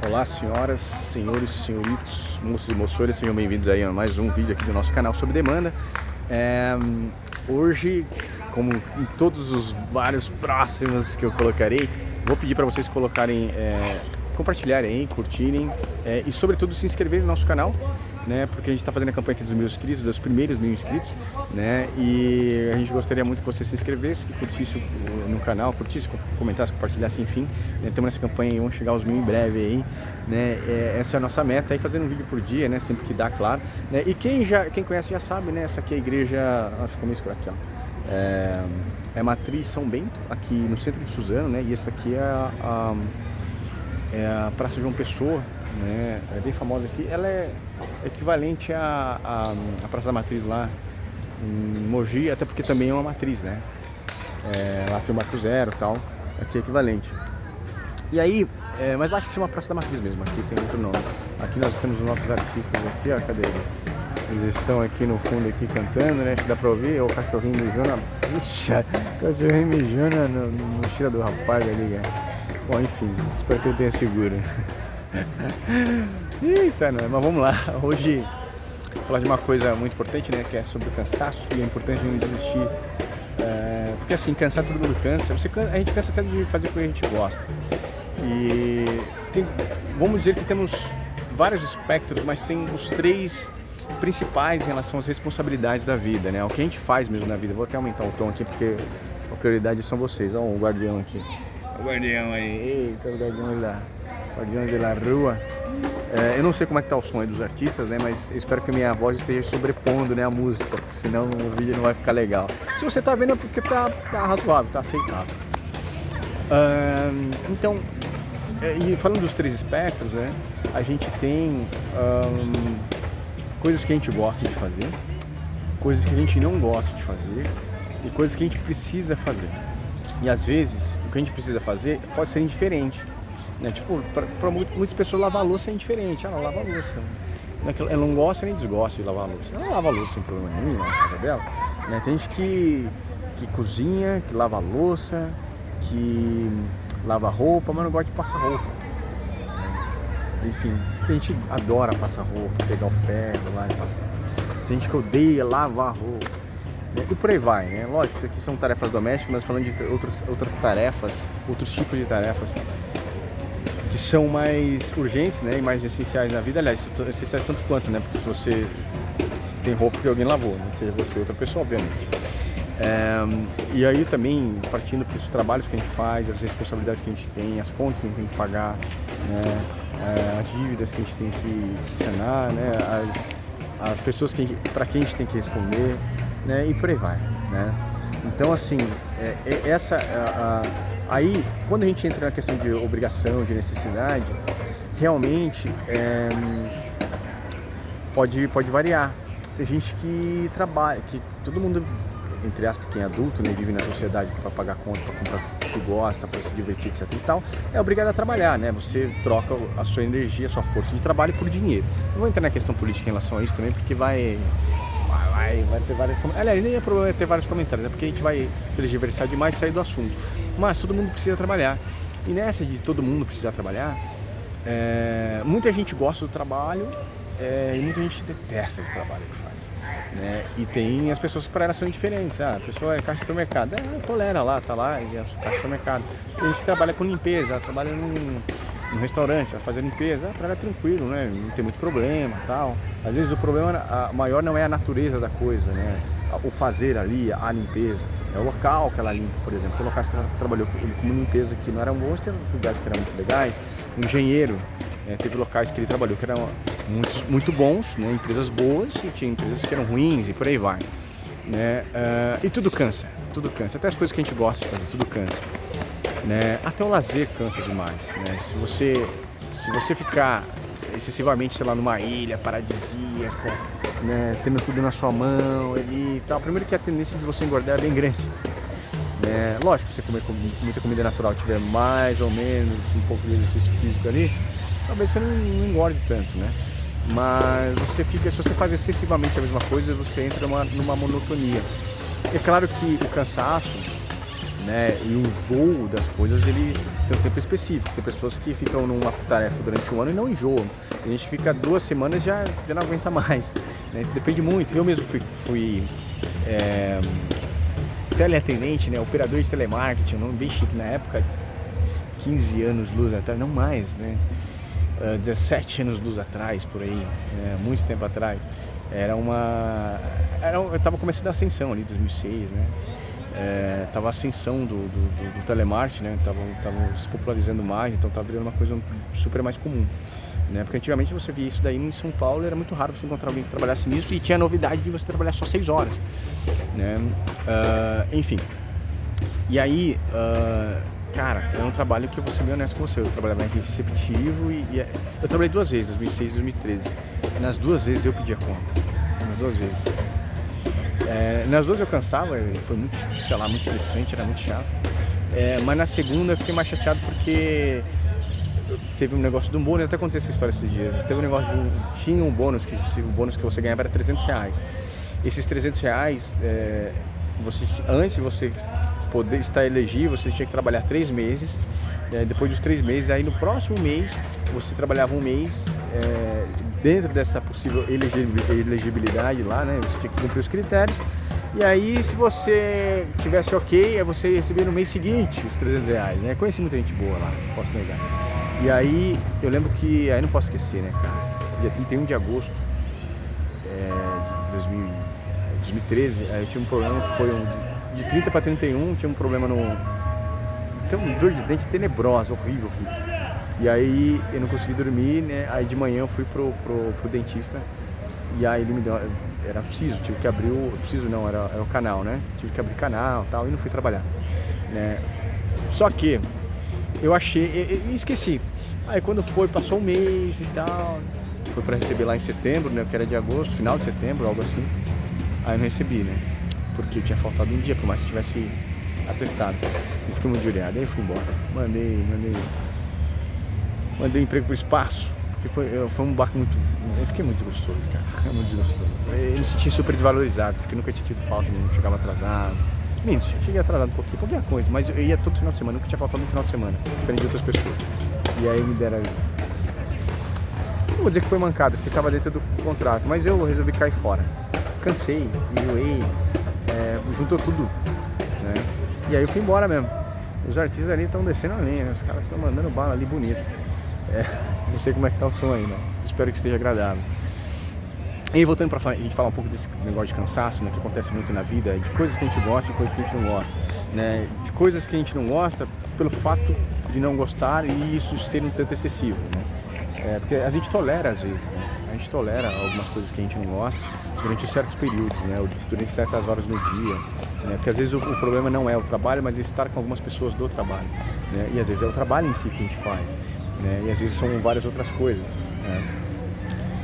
Olá, senhoras, senhores, senhoritos, moços e moçoras, sejam bem-vindos aí a mais um vídeo aqui do nosso canal sobre demanda. Hoje, como em todos os vários próximos que eu colocarei, vou pedir para vocês colocarem, compartilharem aí, curtirem e sobretudo se inscreverem no nosso canal, né? Porque a gente está fazendo a campanha aqui dos 1.000 inscritos, dos primeiros 1.000 inscritos, né? E a gente gostaria muito que você se inscrevesse, que curtisse no canal, curtisse, comentasse, compartilhasse, enfim. Estamos nessa campanha e vamos chegar aos 1.000 em breve aí, né? Essa é a nossa meta, aí fazendo um vídeo por dia, né? Sempre que dá, claro, né? E quem conhece já sabe, né? Essa aqui é a igreja, ficou meio escuro aqui, ó. É Matriz São Bento, aqui no centro de Suzano, né? E essa aqui é a Praça João Pessoa, né? É bem famosa aqui. Ela é equivalente à Praça da Matriz lá em Mogi, até porque também é uma matriz, né? Lá tem o Marco Zero e tal, aqui é equivalente. E aí, mas lá acho que chama Praça da Matriz mesmo, aqui tem outro nome. Aqui nós temos os nossos artistas aqui, ó, cadê eles? Eles estão aqui no fundo aqui cantando, né? Acho que dá pra ouvir. O cachorrinho mijando. Puxa, cachorrinho mijando no mochila do rapaz ali, cara. Bom, enfim, espero que ele tenha seguro. Eita, não, mas vamos lá. Hoje vou falar de uma coisa muito importante, né? Que é sobre o cansaço e a importância de não desistir. Porque assim, cansar todo mundo cansa. A gente cansa até de fazer o que a gente gosta. E vamos dizer que temos vários espectros, mas tem os três principais em relação às responsabilidades da vida, né? O que a gente faz mesmo na vida. Vou até aumentar o tom aqui porque a prioridade são vocês. Olha o guardião aqui. O guardião aí. Eita, o guardião da rua. Eu não sei como é que tá o som aí dos artistas, né? Mas eu espero que a minha voz esteja sobrepondo, né, a música, porque senão o vídeo não vai ficar legal. Se você tá vendo é porque tá razoável, tá aceitável. Então, e falando dos três espectros, né? A gente tem coisas que a gente gosta de fazer, coisas que a gente não gosta de fazer e coisas que a gente precisa fazer. E às vezes, o que a gente precisa fazer pode ser indiferente, né? Tipo, para muitas pessoas lavar a louça é indiferente. Ela lava a louça. Ela não gosta nem desgosta de lavar a louça. Ela lava a louça sem problema nenhum na casa dela, né? Tem gente que cozinha, que lava a louça, que lava roupa, mas não gosta de passar roupa. Enfim, tem gente que adora passar roupa, pegar o ferro lá e passar. Tem gente que odeia lavar roupa. E por aí vai, né? Lógico, isso aqui são tarefas domésticas, mas falando de outras tarefas, outros tipos de tarefas que são mais urgentes, né? E mais essenciais na vida. Aliás, essenciais tanto quanto, né? Porque se você tem roupa que alguém lavou, né? Seja você ou outra pessoa, obviamente. E aí também, partindo para os trabalhos que a gente faz, as responsabilidades que a gente tem, as contas que a gente tem que pagar, né? As dívidas que a gente tem que sanar, né? As pessoas para quem a gente tem que responder, né? E por aí vai, né? Então, assim, aí, quando a gente entra na questão de obrigação, de necessidade, realmente pode variar. Tem gente que trabalha, que todo mundo, entre aspas, quem é adulto, né, vive na sociedade para pagar conta, para comprar o que gosta, para se divertir, etc e tal, é obrigado a trabalhar, né? Você troca a sua energia, a sua força de trabalho por dinheiro. Não vou entrar na questão política em relação a isso também, porque vai ter vários... Aliás, nem é problema ter vários comentários, é porque a gente vai transversar demais e sair do assunto. Mas todo mundo precisa trabalhar. E nessa de todo mundo precisar trabalhar, muita gente gosta do trabalho e muita gente detesta o trabalho que faz. Né? E tem as pessoas que para elas são diferentes. A pessoa é caixa de supermercado, tolera lá, tá lá, e é caixa de supermercado. Tem gente que trabalha com limpeza, trabalha num restaurante, vai fazer limpeza, para ela é tranquilo, né? Não tem muito problema, tal. Às vezes o problema maior não é a natureza da coisa, né? O fazer ali, a limpeza, é o local que ela limpa, por exemplo. Tem locais que ela trabalhou como limpeza que não eram bons, tem lugares que eram muito legais. Um engenheiro, teve locais que ele trabalhou que eram muito bons, né? Empresas boas, e tinha empresas que eram ruins e por aí vai, né? E tudo cansa, até as coisas que a gente gosta de fazer, tudo cansa, né? Até o lazer cansa demais, né? Se você ficar excessivamente, sei lá, numa ilha paradisíaca, né? Tendo tudo na sua mão ali e tal, primeiro que a tendência de você engordar é bem grande, né? Lógico, se você comer muita comida natural, tiver mais ou menos um pouco de exercício físico ali, talvez você não engorde tanto, né? Mas se você faz excessivamente a mesma coisa, você entra numa monotonia. É claro que o cansaço, né, e o voo das coisas, ele tem um tempo específico. Tem pessoas que ficam numa tarefa durante um ano e não enjoam. A gente fica 2 semanas já não aguenta mais, né? Depende muito. Eu mesmo fui teleatendente, né? Operador de telemarketing, um nome bem chique na época, 15 anos luz atrás, não mais, né? 17 anos luz atrás, por aí, muito tempo atrás. Eu estava começando a ascensão ali, 2006, né? Tava a ascensão do telemarketing, né? Tava se popularizando mais, então tava virando uma coisa super mais comum, né? Porque antigamente você via isso daí em São Paulo, era muito raro você encontrar alguém que trabalhasse nisso e tinha a novidade de você trabalhar só 6 horas, né? Enfim. E aí, cara, é um trabalho que eu vou ser bem honesto com você. Eu trabalhava em receptivo eu trabalhei 2 vezes, 2006 e 2013. Nas 2 vezes eu pedia conta. Nas 2 vezes. Nas 2 eu cansava, foi muito, sei lá, muito estressante, era muito chato. Mas na segunda eu fiquei mais chateado porque teve um negócio de um bônus, até contei essa história esses dias. Teve um negócio tinha um bônus, o bônus que você ganhava era R$300. Esses R$300, antes de você poder estar elegível, você tinha que trabalhar 3 meses. Depois dos 3 meses, aí no próximo mês, você trabalhava um mês dentro dessa possível elegibilidade lá, né? Você tinha que cumprir os critérios. E aí, se você tivesse ok, você recebia no mês seguinte os R$300, né? Conheci muita gente boa lá, não posso negar. E aí, eu lembro que, aí não posso esquecer, né, cara? Dia 31 de agosto de 2013, aí eu tinha um problema que foi de 30 para 31, tinha um problema tem uma dor de dente tenebrosa, horrível. E aí eu não consegui dormir, né? Aí de manhã eu fui pro dentista e aí ele me deu, era um siso, tive que abrir era o canal, né? Tive que abrir canal e tal, e não fui trabalhar, né? Só que eu achei, e esqueci. Aí quando passou um mês e tal, foi para receber lá em setembro, né? Que era de agosto, final de setembro, algo assim. Aí eu não recebi, né? Porque tinha faltado um dia, por mais que tivesse atestado. E fiquei muito judiado, aí eu fui embora. Mandei emprego pro espaço, porque foi um barco muito... Eu fiquei muito desgostoso, cara, muito desgostoso. Eu me senti super desvalorizado, porque nunca tinha tido falta, não chegava atrasado. Minto, cheguei atrasado um pouquinho, qualquer coisa, mas eu ia todo final de semana, nunca tinha faltado no final de semana, diferente de outras pessoas. E aí me deram... Não vou dizer que foi mancada, porque estava dentro do contrato, mas eu resolvi cair fora. Cansei, enjoei, juntou tudo, né? E aí eu fui embora mesmo. Os artistas ali estão descendo a linha, né? Os caras estão mandando bala ali bonito. Não sei como é que tá o som ainda, espero que esteja agradável. E voltando pra a gente falar um pouco desse negócio de cansaço, né, que acontece muito na vida, de coisas que a gente gosta e coisas que a gente não gosta, né? De coisas que a gente não gosta pelo fato de não gostar e isso ser um tanto excessivo, né? Porque a gente tolera às vezes, né? A gente tolera algumas coisas que a gente não gosta durante certos períodos, né? Ou durante certas horas no dia, né? Porque às vezes o problema não é o trabalho, mas é estar com algumas pessoas do trabalho, né? E às vezes é o trabalho em si que a gente faz, né? E às vezes são várias outras coisas, né?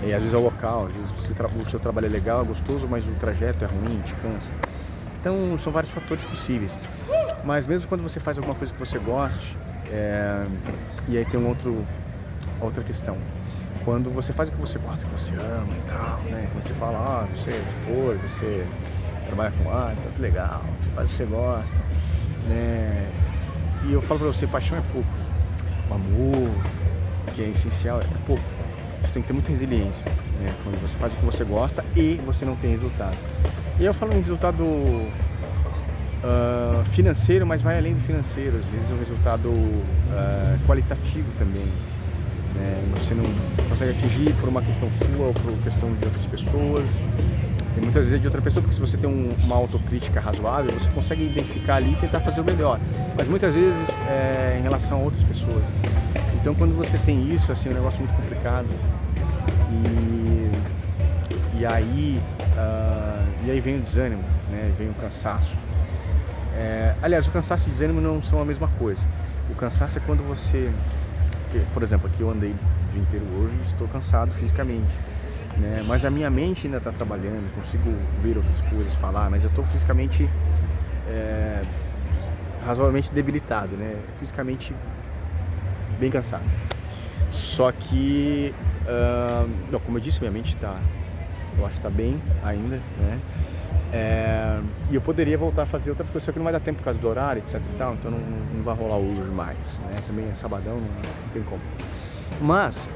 E às vezes é o local, às vezes o seu trabalho é legal, é gostoso, mas o trajeto é ruim, te cansa. Então são vários fatores possíveis. Mas mesmo quando você faz alguma coisa que você goste, e aí tem outra questão. Quando você faz o que você gosta, que você ama e tal, né? Quando você fala, você é ator, você trabalha com arte, tá tudo legal, você faz o que você gosta, né? E eu falo pra você, paixão é pouco. O amor, que é essencial, é pouco. Você tem que ter muita resiliência, né? Quando você faz o que você gosta e você não tem resultado. E eu falo em resultado financeiro, mas vai além do financeiro. Às vezes é um resultado qualitativo também, né? Você não consegue atingir por uma questão sua ou por questão de outras pessoas. E muitas vezes é de outra pessoa, porque se você tem uma autocrítica razoável, você consegue identificar ali e tentar fazer o melhor. Mas muitas vezes em relação a outras pessoas. Então quando você tem isso, assim, é um negócio muito complicado. E aí vem o desânimo, né? Vem o cansaço. Aliás, o cansaço e o desânimo não são a mesma coisa. O cansaço é quando você... Por exemplo, aqui eu andei o dia inteiro hoje e estou cansado fisicamente, né? Mas a minha mente ainda está trabalhando, consigo ver outras coisas, falar, mas eu estou fisicamente razoavelmente debilitado, né? Fisicamente bem cansado. Só que, como eu disse, minha mente eu acho que está bem ainda, né? E eu poderia voltar a fazer outras coisas, só que não vai dar tempo por causa do horário, etc e tal, então não vai rolar hoje mais, né? Também é sabadão, não tem como. Mas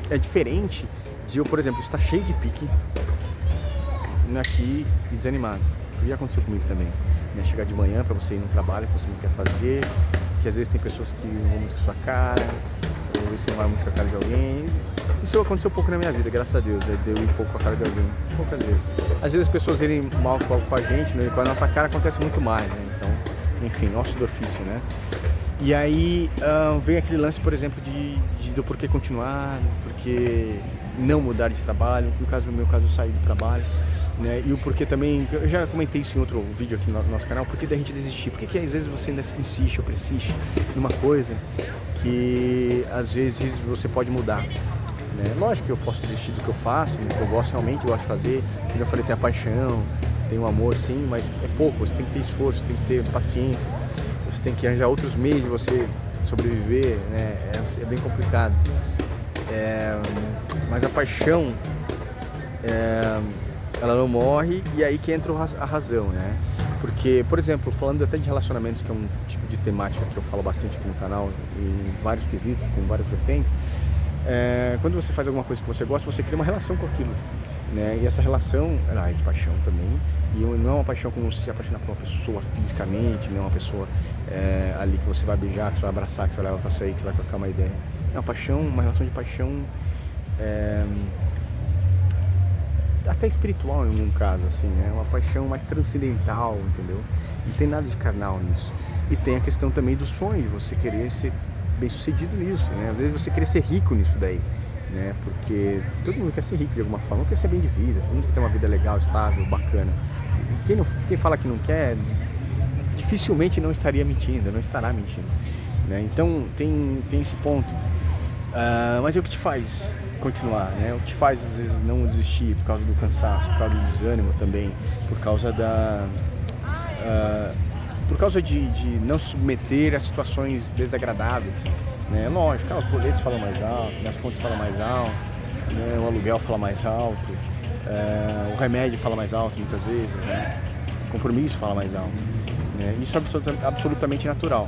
é diferente de eu, por exemplo, estar cheio de pique aqui e desanimado. Isso já aconteceu comigo também, né? Chegar de manhã pra você ir no trabalho que você não quer fazer, que às vezes tem pessoas que não vão muito com a sua cara, ou você não vai muito com a cara de alguém. Isso aconteceu pouco na minha vida, graças a Deus, né? De eu ir pouco com a cara de alguém, poucas vezes. Às vezes as pessoas irem mal com a gente, né? Com a nossa cara acontece muito mais, né? Então, enfim, ócio do ofício, né? E aí vem aquele lance, por exemplo, do porquê continuar, porquê não mudar de trabalho, no meu caso eu saí do trabalho, né? E o porquê também, eu já comentei isso em outro vídeo aqui no nosso canal, porquê da gente desistir, porque às vezes você ainda insiste ou persiste numa coisa que às vezes você pode mudar, né? Lógico que eu posso desistir do que eu faço, do que eu gosto, realmente gosto de fazer, como eu falei, tem a paixão, tem o amor, sim, mas é pouco, você tem que ter esforço, tem que ter paciência, você tem que arranjar outros meios de você sobreviver, né? É bem complicado. Mas a paixão, ela não morre, e aí que entra a razão, né? Porque, por exemplo, falando até de relacionamentos, que é um tipo de temática que eu falo bastante aqui no canal, em vários quesitos, com várias vertentes, quando você faz alguma coisa que você gosta, você cria uma relação com aquilo, né? E essa relação, ela é de paixão também, e não é uma paixão como você se apaixonar por uma pessoa fisicamente, não é uma pessoa ali que você vai beijar, que você vai abraçar, que você vai levar pra sair, que você vai trocar uma ideia. É uma paixão, uma relação de paixão até espiritual em algum caso, assim, né? Uma paixão mais transcendental, entendeu? Não tem nada de carnal nisso. E tem a questão também do sonho, de você querer ser bem sucedido nisso, né? Às vezes você querer ser rico nisso daí, né? Porque todo mundo quer ser rico de alguma forma, não quer ser bem de vida, todo mundo quer ter uma vida legal, estável, bacana. E quem fala que não quer, dificilmente não estaria mentindo, não estará mentindo, né? Então tem esse ponto. Mas é o que te faz continuar, né? O que te faz às vezes não desistir por causa do cansaço, por causa do desânimo também, por causa de não se submeter a situações desagradáveis, né? Lógico, os boletos falam mais alto, as contas falam mais alto, né? O aluguel fala mais alto, o remédio fala mais alto muitas vezes, né? O compromisso fala mais alto, né? Isso é absolutamente natural.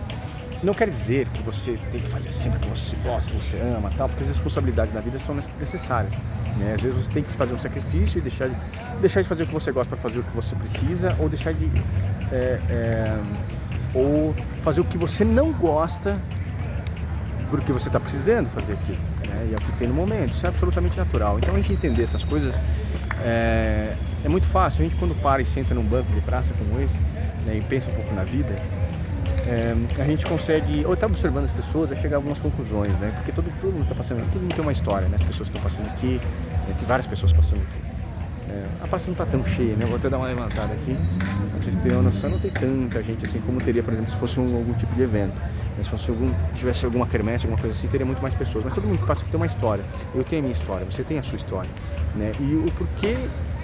Não quer dizer que você tem que fazer sempre o que você gosta, que você ama, tal, porque as responsabilidades da vida são necessárias, né? Às vezes você tem que fazer um sacrifício e deixar de fazer o que você gosta para fazer o que você precisa, ou deixar de ou fazer o que você não gosta porque você está precisando fazer aquilo, né? E é o que tem no momento. Isso é absolutamente natural. Então a gente entender essas coisas é muito fácil. A gente, quando para e senta num banco de praça como esse, né, e pensa um pouco na vida, a gente consegue, ou está observando as pessoas, a chegar a algumas conclusões, né? Porque todo mundo está passando, todo mundo tem uma história, né? As pessoas estão passando aqui, né? Tem várias pessoas passando aqui. A praça não está tão cheia, né? Vou até dar uma levantada aqui. Pra vocês terem uma noção, não tem tanta gente assim como teria, por exemplo, se fosse algum tipo de evento. Se tivesse alguma quermesse, alguma coisa assim, teria muito mais pessoas. Mas todo mundo que passa aqui tem uma história. Eu tenho a minha história, você tem a sua história, né? E o porquê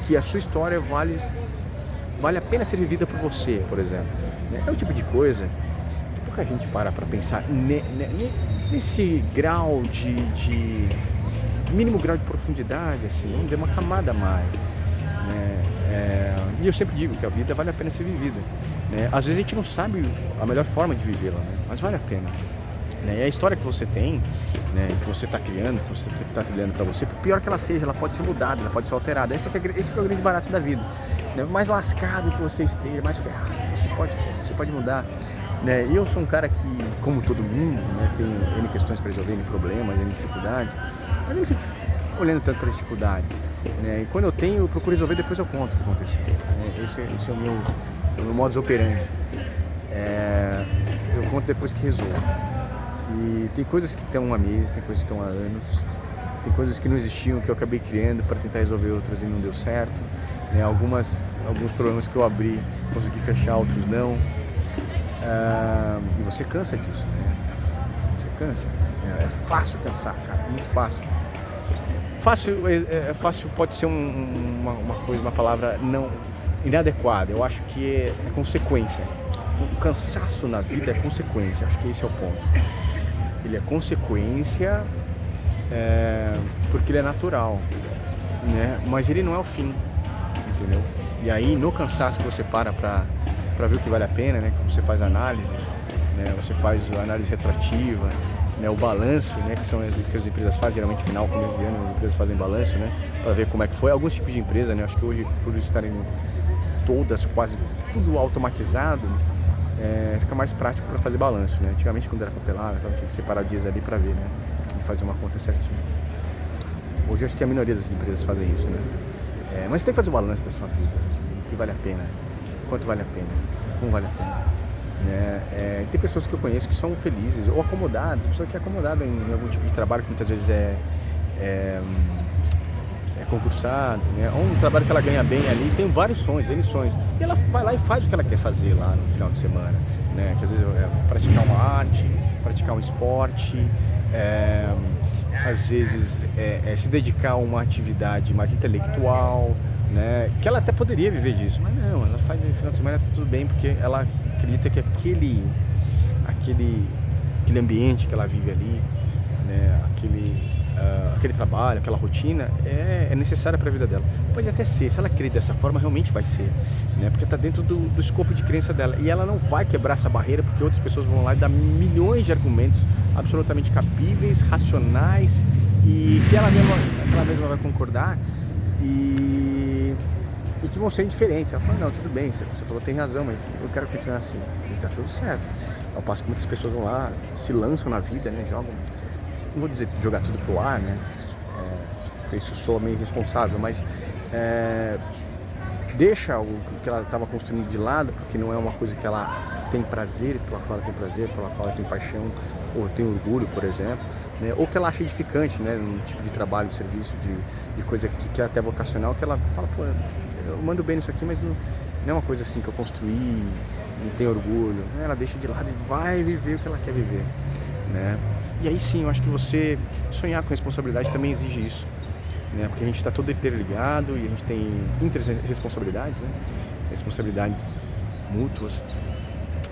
que a sua história vale a pena ser vivida por você, por exemplo, né? É o tipo de coisa que pouca gente para pensar nesse grau de mínimo grau de profundidade, assim, vamos dizer, uma camada a mais, né? E eu sempre digo que a vida vale a pena ser vivida, né? Às vezes a gente não sabe a melhor forma de vivê-la, né? Mas vale a pena, né? E a história que você tem, né, que você está criando, que você está trilhando para você, por pior que ela seja, ela pode ser mudada, ela pode ser alterada. Esse que é o grande barato da vida, né? Mais lascado que você esteja, mais ferrado, você pode mudar, né? E eu sou um cara que, como todo mundo, né, tem N questões para resolver, N problemas, N dificuldades, mas eu não fico olhando tanto para as dificuldades, né? E quando eu tenho, eu procuro resolver, depois eu conto o que aconteceu, né? Esse é o meu modus operandi. Eu conto depois que resolvo. E tem coisas que estão há meses, tem coisas que estão há anos, tem coisas que não existiam, que eu acabei criando para tentar resolver outras e não deu certo, né? Alguns problemas que eu abri, consegui fechar, outros não. E você cansa disso, né? Você cansa. É fácil cansar, cara, muito fácil. Fácil pode ser uma palavra não inadequada. Eu acho que é consequência. O cansaço na vida é consequência, acho que esse é o ponto. Ele é consequência porque ele é natural, né? Mas ele não é o fim, entendeu? E aí no cansaço que você para ver o que vale a pena, né? Que você faz análise, né? Você faz a análise retroativa, né? O balanço, né? Que são as que as empresas fazem, geralmente final, começo de ano, as empresas fazem balanço, né? Para ver como é que foi. Alguns tipos de empresa, né? Acho que hoje, por estarem todas, quase tudo automatizado, fica mais prático para fazer balanço, né? Antigamente, quando era papelada, então tinha que separar dias ali para ver, né? E fazer uma conta certinha. Hoje acho que a maioria das empresas fazem isso, né? Mas tem que fazer o balanço da sua vida, o que vale a pena, quanto vale a pena, como vale a pena. Né? Tem pessoas que eu conheço que são felizes ou acomodadas, pessoa que é acomodada em algum tipo de trabalho que muitas vezes é concursado, né? Ou um trabalho que ela ganha bem ali, tem vários sonhos, N sonhos, e ela vai lá e faz o que ela quer fazer lá no final de semana, né? Que às vezes praticar uma arte, praticar um esporte, às vezes se dedicar a uma atividade mais intelectual, né? Que ela até poderia viver disso, mas não, ela faz no final de semana, tá tudo bem, porque ela acredita que aquele ambiente que ela vive ali, né? Aquele trabalho, aquela rotina é necessária para a vida dela. Pode até ser, se ela crer dessa forma, realmente vai ser, né? Porque está dentro do escopo de crença dela, e ela não vai quebrar essa barreira porque outras pessoas vão lá e dar milhões de argumentos absolutamente cabíveis, racionais, e que ela mesma vai concordar e que vão ser indiferentes. Ela fala, não, tudo bem, você falou, tem razão, mas eu quero continuar assim, e tá tudo certo. Ao passo que muitas pessoas vão lá, se lançam na vida, né? Jogam, não vou dizer jogar tudo pro ar, né? Isso soa meio irresponsável, mas deixa o que ela estava construindo de lado, porque não é uma coisa que ela tem prazer, pela qual ela tem prazer, pela qual ela tem paixão, ou tem orgulho, por exemplo, né? Ou que ela acha edificante, né? Um tipo de trabalho, de serviço, de coisa que é até vocacional, que ela fala, pô, eu mando bem nisso aqui, mas não é uma coisa assim que eu construí e tenho orgulho. Ela deixa de lado e vai viver o que ela quer viver, né? E aí sim, eu acho que você sonhar com responsabilidade também exige isso, né? Porque a gente está todo interligado e a gente tem interresponsabilidades, né? Responsabilidades mútuas,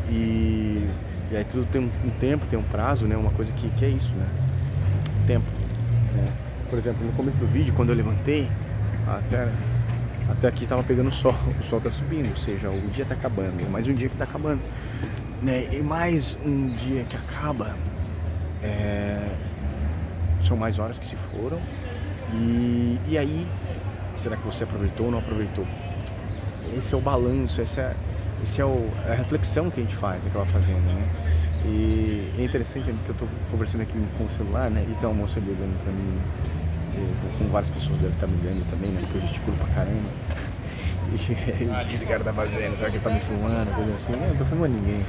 e aí tudo tem um tempo, tem um prazo, né? Uma coisa que é isso, né? Tempo, né? Por exemplo, no começo do vídeo, quando eu levantei, até aqui estava pegando sol, o sol está subindo, ou seja, o dia está acabando, mais um dia que está acabando, né? E mais um dia que acaba, são mais horas que se foram, e aí, será que você aproveitou ou não aproveitou? Esse é o balanço, esse é a reflexão que a gente faz, que acaba fazendo, né? E é interessante que eu estou conversando aqui com o celular, né? E tem uma moça ali olhando pra mim, com várias pessoas devem estar me vendo também, né? Porque eu gesticulo pra caramba. E o que esse cara tá fazendo? Será que ele tá me filmando? Coisa assim. Não, eu não tô filmando ninguém.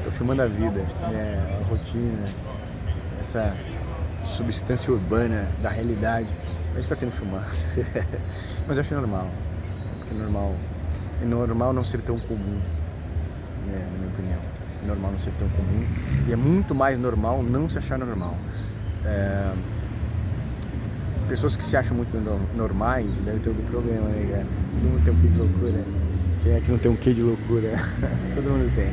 Tô filmando a vida, né? A rotina, essa substância urbana da realidade. A gente tá sendo filmado. Mas eu acho normal. Porque é normal não ser tão comum, né? Na minha opinião. É normal não ser tão comum. E é muito mais normal não se achar normal. Pessoas que se acham muito normais devem ter algum problema, né, cara? Todo mundo tem um quê de loucura. Quem é que não tem um quê de loucura? Todo mundo tem.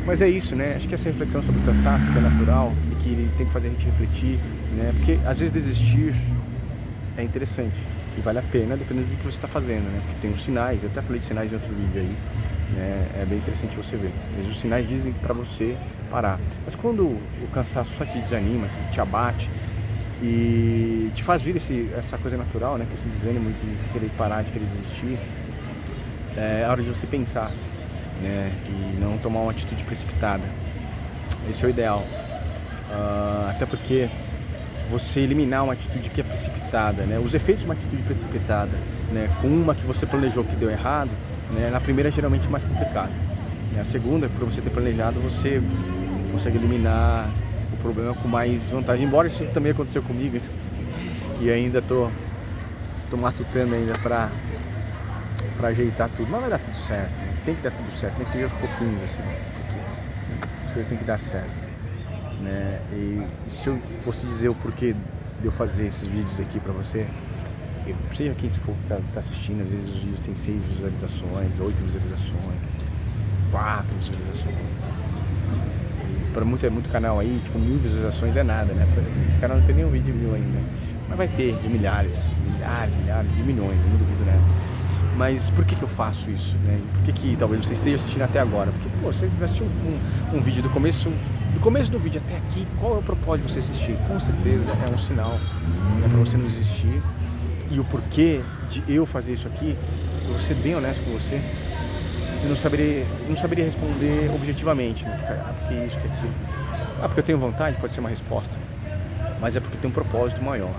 Mas é isso, né? Acho que essa reflexão sobre o cansaço que é natural e que ele tem que fazer a gente refletir, né? Porque às vezes desistir é interessante e vale a pena dependendo do que você está fazendo, né? Porque tem os sinais, eu até falei de sinais em outro vídeo aí, né? É bem interessante você ver. Mas os sinais dizem para você parar. Mas quando o cansaço só te desanima, te abate e te faz vir essa coisa natural, né? Que esse desânimo de querer parar, de querer desistir, é hora de você pensar, né? E não tomar uma atitude precipitada. Esse é o ideal. Até porque você eliminar uma atitude que é precipitada, né? Os efeitos de uma atitude precipitada, né? Com uma que você planejou que deu errado, né? Na primeira é geralmente mais complicado, né? A segunda, por você ter planejado, você consegue eliminar o problema com mais vantagem. Embora isso também aconteceu comigo e ainda tô matutando ainda pra ajeitar tudo, mas vai dar tudo certo, né? Tem que dar tudo certo, nem que seja aos pouquinhos, assim, as coisas tem que dar certo, né? E se eu fosse dizer o porquê de eu fazer esses vídeos aqui pra você, seja quem for que tá assistindo, às vezes os vídeos tem 6 visualizações, 8 visualizações, 4 visualizações. Para muito canal aí, tipo, 1000 visualizações é nada, né? Esse canal não tem nenhum vídeo de 1000 ainda, mas vai ter de milhares, de milhões, não duvido, né? Mas por que eu faço isso, né? E por que talvez você esteja assistindo até agora? Porque, pô, você assistiu um vídeo do começo do vídeo até aqui, qual é o propósito de você assistir? Com certeza é um sinal, né, para você não desistir. E o porquê de eu fazer isso aqui, eu vou ser bem honesto com você, eu não saberia responder objetivamente, né? Porque isso, que aquilo. Porque eu tenho vontade, pode ser uma resposta. Mas é porque tem um propósito maior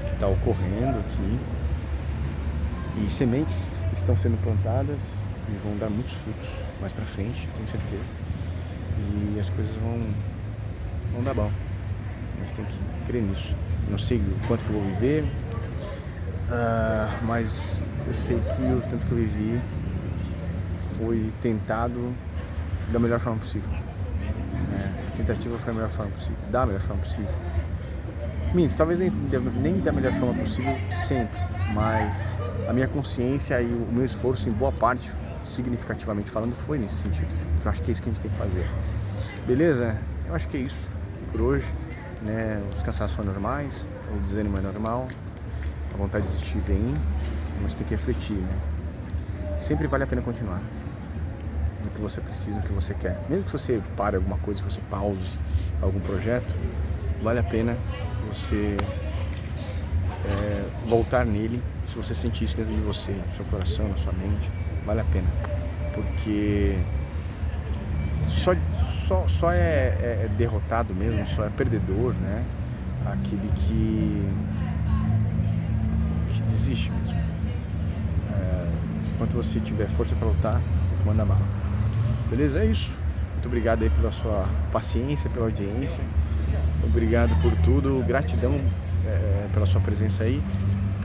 que está ocorrendo aqui. E sementes estão sendo plantadas e vão dar muitos frutos mais pra frente, tenho certeza. E as coisas vão dar bom. A gente tem que crer nisso. Não sei o quanto que eu vou viver, mas eu sei que o tanto que eu vivi foi tentado da melhor forma possível. A tentativa foi a melhor forma possível, da melhor forma possível. Minto, talvez nem da melhor forma possível sempre, mas a minha consciência e o meu esforço, em boa parte, significativamente falando, foi nesse sentido. Eu acho que é isso que a gente tem que fazer. Beleza? Eu acho que é isso por hoje, né? Os cansaços são normais, o desânimo é normal, a vontade de desistir vem, mas tem que refletir, né? Sempre vale a pena continuar no que você precisa, no que você quer. Mesmo que você pare alguma coisa, que você pause algum projeto, vale a pena você voltar nele, se você sentir isso dentro de você, no seu coração, na sua mente, vale a pena. Porque só é derrotado mesmo, só é perdedor, né? Aquele que desiste mesmo. Enquanto você tiver força para lutar, tem que mandar bala. Beleza? É isso. Muito obrigado aí pela sua paciência, pela audiência. Obrigado por tudo. Gratidão pela sua presença aí.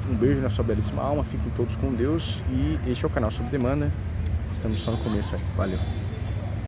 Um beijo na sua belíssima alma. Fiquem todos com Deus. E este é o canal Sob Demanda. Estamos só no começo aí. Valeu.